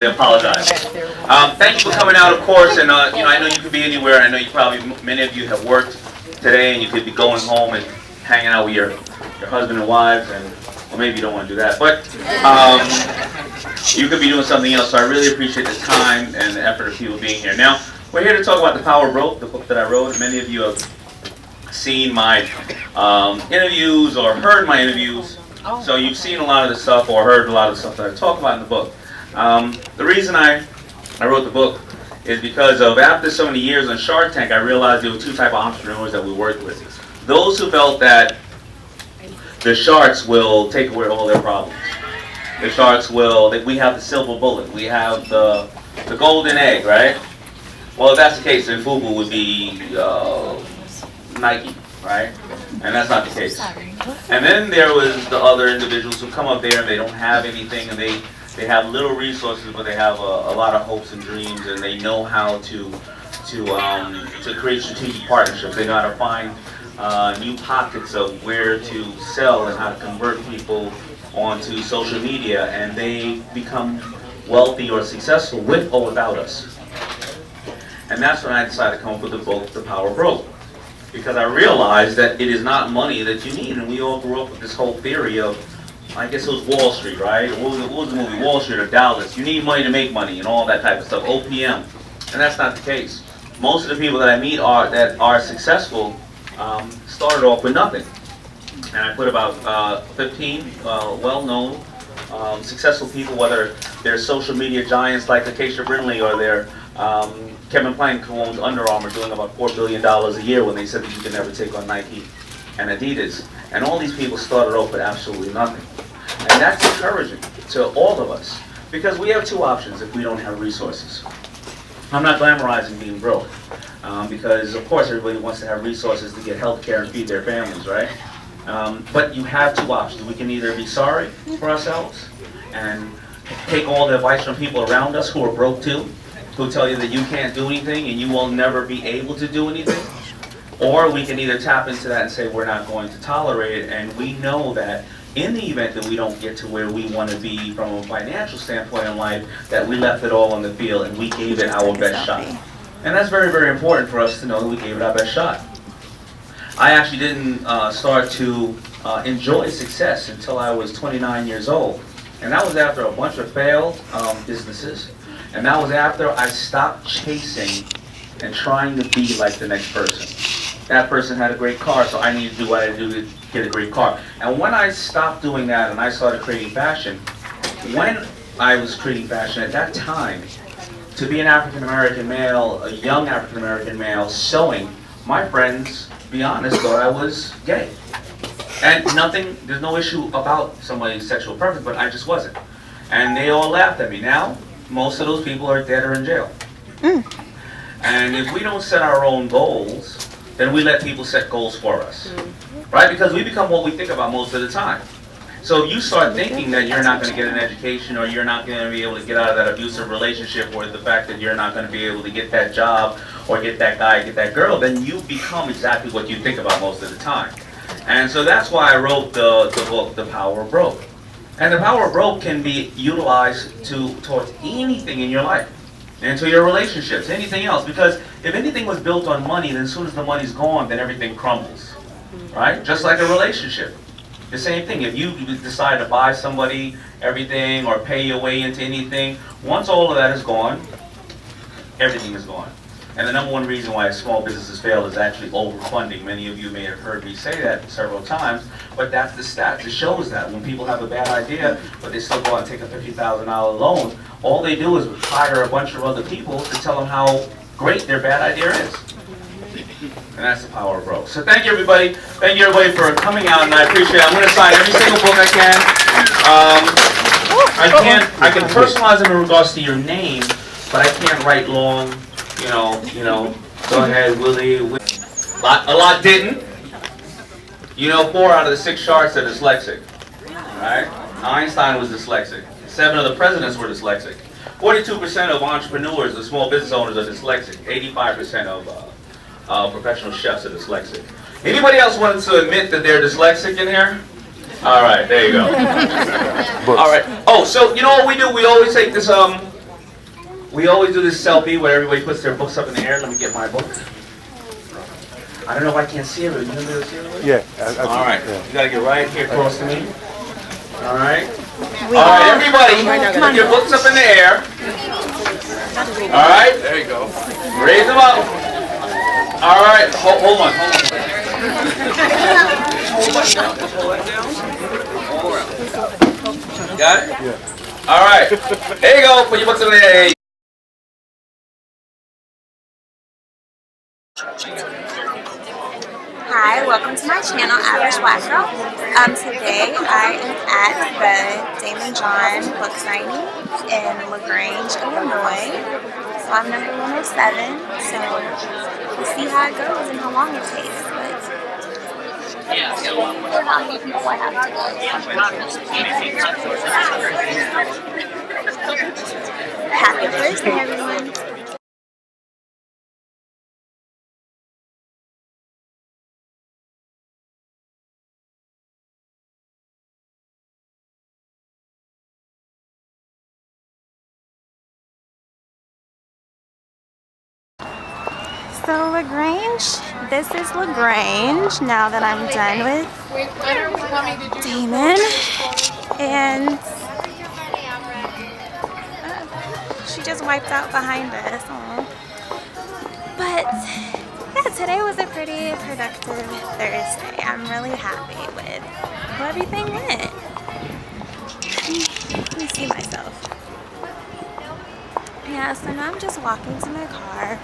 I apologize. Thank you for coming out, of course, and I know you could be anywhere. I know you probably, many of you have worked today, and you could be going home and hanging out with your husband and wives, and well, maybe you don't want to do that, but you could be doing something else. So I really appreciate the time and the effort of people being here. Now, we're here to talk about The Power of Broke, the book that I wrote. Many of you have seen my interviews or heard my interviews, so you've seen a lot of the stuff or heard a lot of the stuff that I talk about in the book. The reason I wrote the book is because of after so many years on Shark Tank, I realized there were two types of entrepreneurs that we worked with. Those who felt that the sharks will take away all their problems. The sharks will, that we have the silver bullet, we have the golden egg, right? Well, if that's the case, then FUBU would be Nike, right? And that's not the case. And then there was the other individuals who come up there and they don't have anything, and they have little resources, but they have a lot of hopes and dreams, and they know how to create strategic partnerships. They know how to find new pockets of where to sell and how to convert people onto social media, and they become wealthy or successful with or without us. And that's when I decided to come up with the book, The Power of Broke, because I realized that it is not money that you need, and we all grew up with this whole theory of, I guess it was Wall Street, right? What was the movie? Wall Street or Dallas. You need money to make money and all that type of stuff. OPM. And that's not the case. Most of the people that I meet that are successful started off with nothing. And I put about 15 well-known, successful people, whether they're social media giants like Acacia Brindley or they're Kevin Plank, who owns Under Armour, doing about $4 billion a year when they said that you can never take on Nike and Adidas. And all these people started off with absolutely nothing. And that's encouraging to all of us, because we have two options if we don't have resources. I'm not glamorizing being broke, because of course everybody wants to have resources to get health care and feed their families, right? But you have two options. We can either be sorry for ourselves and take all the advice from people around us who are broke too, who tell you that you can't do anything and you will never be able to do anything. Or we can either tap into that and say we're not going to tolerate it, and we know that in the event that we don't get to where we want to be from a financial standpoint in life, that we left it all on the field and we gave it our best shot. And that's very, very important for us to know that we gave it our best shot. I actually didn't start to enjoy success until I was 29 years old. And that was after a bunch of failed businesses. And that was after I stopped chasing and trying to be like the next person. That person had a great car, so I need to do what I do to get a great car. And when I stopped doing that and I started creating fashion, when I was creating fashion at that time, to be an African American male, a young African American male sewing, my friends, to be honest, thought I was gay. And there's no issue about somebody's sexual preference, but I just wasn't. And they all laughed at me. Now, most of those people are dead or in jail. And if we don't set our own goals, then we let people set goals for us, right? Because we become what we think about most of the time. So if you start thinking that you're not going to get an education, or you're not going to be able to get out of that abusive relationship, or the fact that you're not going to be able to get that job, or get that guy, get that girl, then you become exactly what you think about most of the time. And so that's why I wrote the book, The Power of Broke. And the power of broke can be utilized towards anything in your life. And to your relationships, anything else. Because if anything was built on money, then as soon as the money's gone, then everything crumbles. Right? Just like a relationship. The same thing. If you decide to buy somebody everything or pay your way into anything, once all of that is gone, everything is gone. And the number one reason why small businesses fail is actually overfunding. Many of you may have heard me say that several times, but that's the stats. It shows that when people have a bad idea, but they still go out and take a $50,000 loan, all they do is hire a bunch of other people to tell them how great their bad idea is. And that's the power of broke. So thank you, everybody. Thank you, everybody, for coming out, and I appreciate it. I'm going to sign every single book I can. I can personalize them in regards to your name, but I can't write long. Go ahead, Willie. A lot didn't. 4 out of the 6 sharks are dyslexic. Right? Einstein was dyslexic. 7 of the presidents were dyslexic. 42% of entrepreneurs, the small business owners, are dyslexic. 85% of professional chefs are dyslexic. Anybody else want to admit that they're dyslexic in here? All right, there you go. All right. Oh, so you know what we do? We always take this We always do this selfie where everybody puts their books up in the air. Let me get my book. I don't know if I can see it. You know this here? Yeah. All right. Yeah. You gotta get right here close to me. All right. All right, everybody, put your books up in the air. All right. There you go. Raise them up. All right. Hold on. Got it? Yeah. All right. There you go. Put your books in the air. Hi, welcome to my channel, Average Black Girl. Today I am at the Daymond book signing in LaGrange, Illinois. So I'm number 107. So we'll see how it goes and how long it takes. But happy Thursday, everyone. So LaGrange, this is LaGrange now that I'm done with Daymond, and she just wiped out behind us. Aww. But yeah, today was a pretty productive Thursday. I'm really happy with how everything went. Let me see myself. Yeah, so now I'm just walking to my car.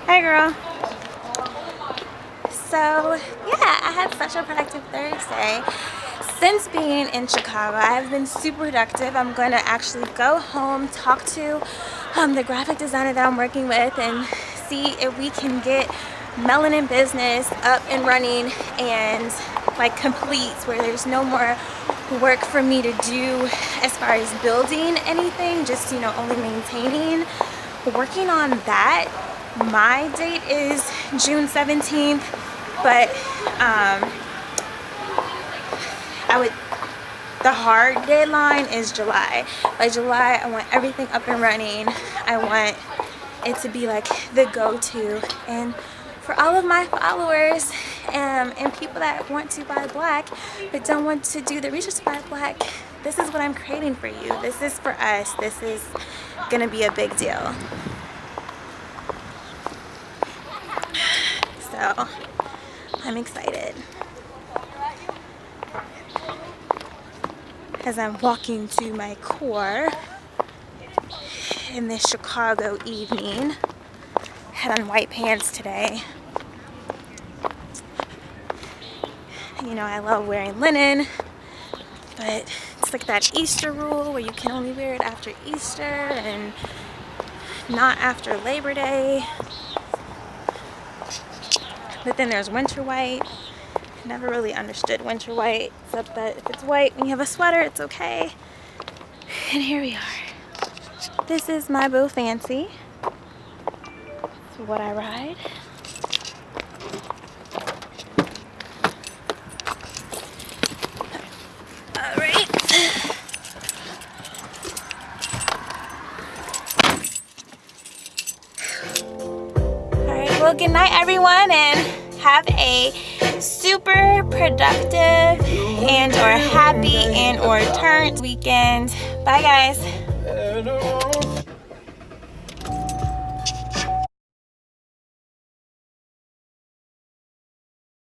Hey girl. So yeah, I had such a productive Thursday. Since being in Chicago, I've been super productive. I'm going to actually go home, talk to the graphic designer that I'm working with, and see if we can get Melanin Business up and running and like complete, where there's no more work for me to do as far as building anything, just, you know, only maintaining. Working on that. My date is June 17th, but the hard deadline is July. By July, I want everything up and running. I want it to be like the go-to. And for all of my followers and people that want to buy black but don't want to do the research to buy black, this is what I'm creating for you. This is for us. This is gonna be a big deal. So I'm excited as I'm walking to my core in this Chicago evening. Had on white pants today. You know, I love wearing linen, but it's like that Easter rule where you can only wear it after Easter and not after Labor Day. But then there's winter white. Never really understood winter white, except that if it's white when you have a sweater, it's okay. And here we are. This is my Boo Fancy. It's what I ride. Alright. Alright, well, good night, everyone, and have a super productive and or happy and or turned weekend. Bye, guys.